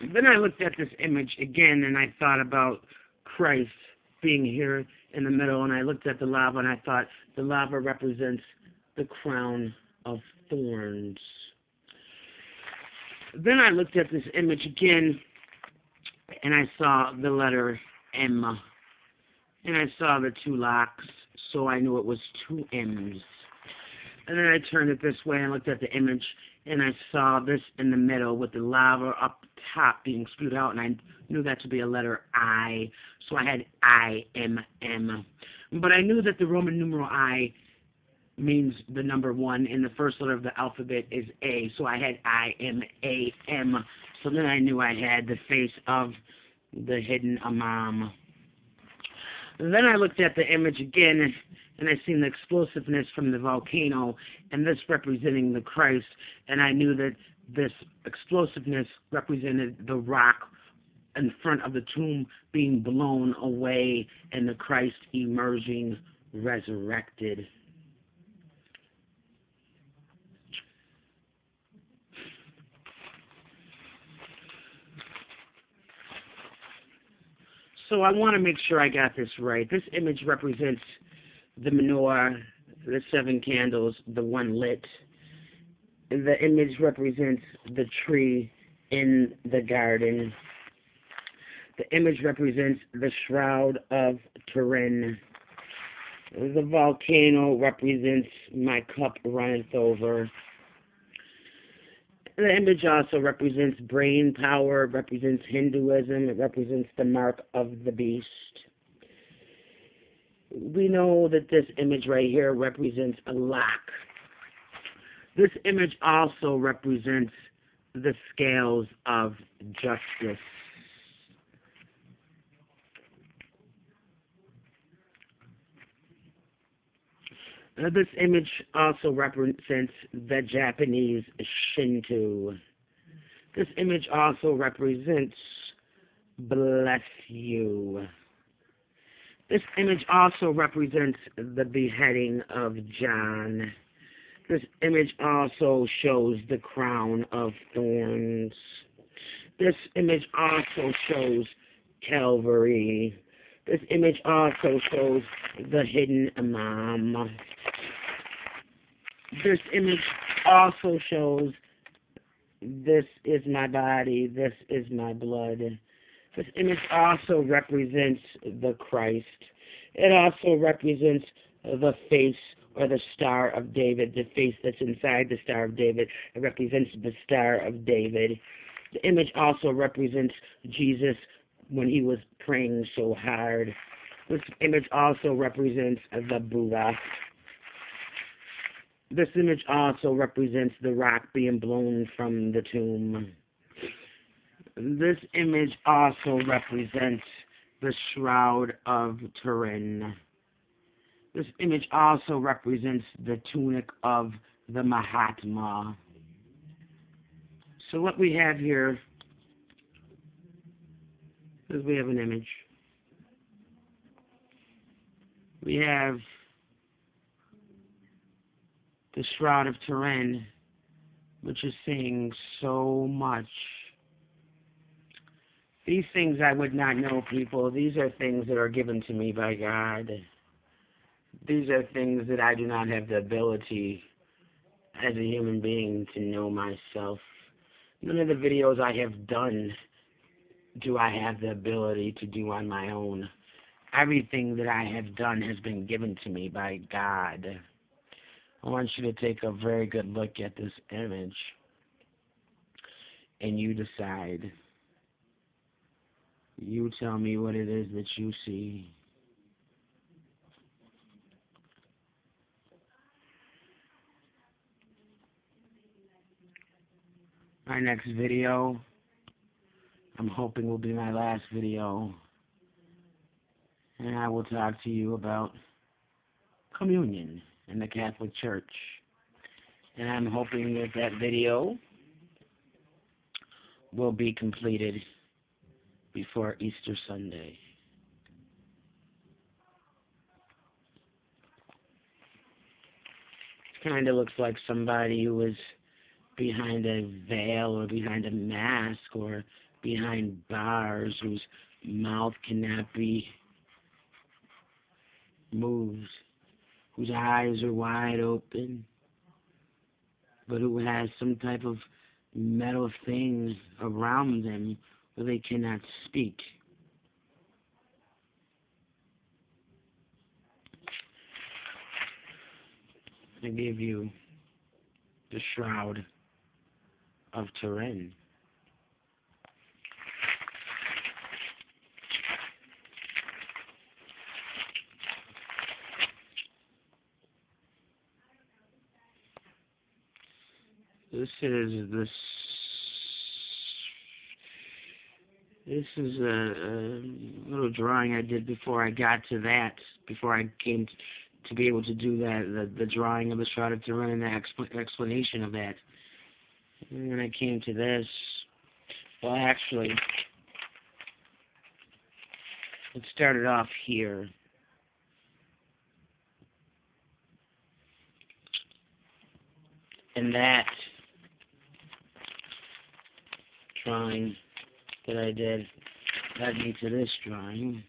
Then I looked at this image again, and I thought about Christ being here in the middle, and I looked at the lava, and I thought the lava represents the crown of thorns. Then I looked at this image again, and I saw the letter M, and I saw the two locks, so I knew it was two M's. And then I turned it this way and looked at the image, and I saw this in the middle with the lava up top being spewed out, and I knew that to be a letter I, so I had I-M-M. But I knew that the Roman numeral I means the number 1, and the first letter of the alphabet is A, so I had I-M-A-M. So then I knew I had the face of the hidden Imam. And then I looked at the image again, and I seen the explosiveness from the volcano, and this representing the Christ, and I knew that this explosiveness represented the rock in front of the tomb being blown away, and the Christ emerging resurrected. So I want to make sure I got this right. This image represents the menorah, the 7 candles, the 1 lit. The image represents the tree in the garden. The image represents the Shroud of Turin. The volcano represents my cup runneth over. The image also represents brain power, it represents Hinduism, it represents the mark of the beast. We know that this image right here represents a lock. This image also represents the scales of justice. This image also represents the Japanese Shinto. This image also represents bless you. This image also represents the beheading of John. This image also shows the crown of thorns. This image also shows Calvary. This image also shows the hidden Imam. This image also shows this is my body, this is my blood. This image also represents the Christ. It also represents the face or the Star of David, the face that's inside the Star of David. It represents the Star of David. The image also represents Jesus when he was praying so hard. This image also represents the Buddha. This image also represents the rock being blown from the tomb. This image also represents the Shroud of Turin. This image also represents the tunic of the Mahatma. So what we have here is we have an image. We have the Shroud of Turin, which is saying so much. These things I would not know, people. These are things that are given to me by God. These are things that I do not have the ability as a human being to know myself. None of the videos I have done do I have the ability to do on my own. Everything that I have done has been given to me by God. I want you to take a very good look at this image, and you decide. You tell me what it is that you see. My next video, I'm hoping, will be my last video, and I will talk to you about communion in the Catholic Church. And I'm hoping that that video will be completed before Easter Sunday. It kind of looks like somebody who was behind a veil or behind a mask or behind bars whose mouth cannot be moved, whose eyes are wide open, but who has some type of metal thing around them where they cannot speak. I give you the Shroud of Turin. This is a little drawing I did before I got to that, before I came to be able to do that, the drawing of the Shroud of Turin and the explanation of that. And when I came to this, well, actually, it started off here. And that drawing that I did led me to this drawing.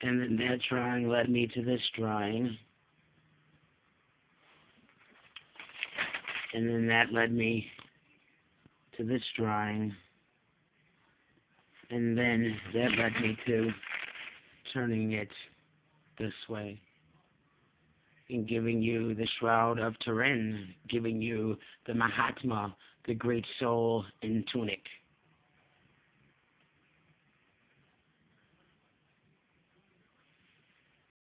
And then that drawing led me to this drawing. And then that led me to this drawing. And then that led me to turning it this way and giving you the Shroud of Turin, giving you the Mahatma, the great soul in tunic.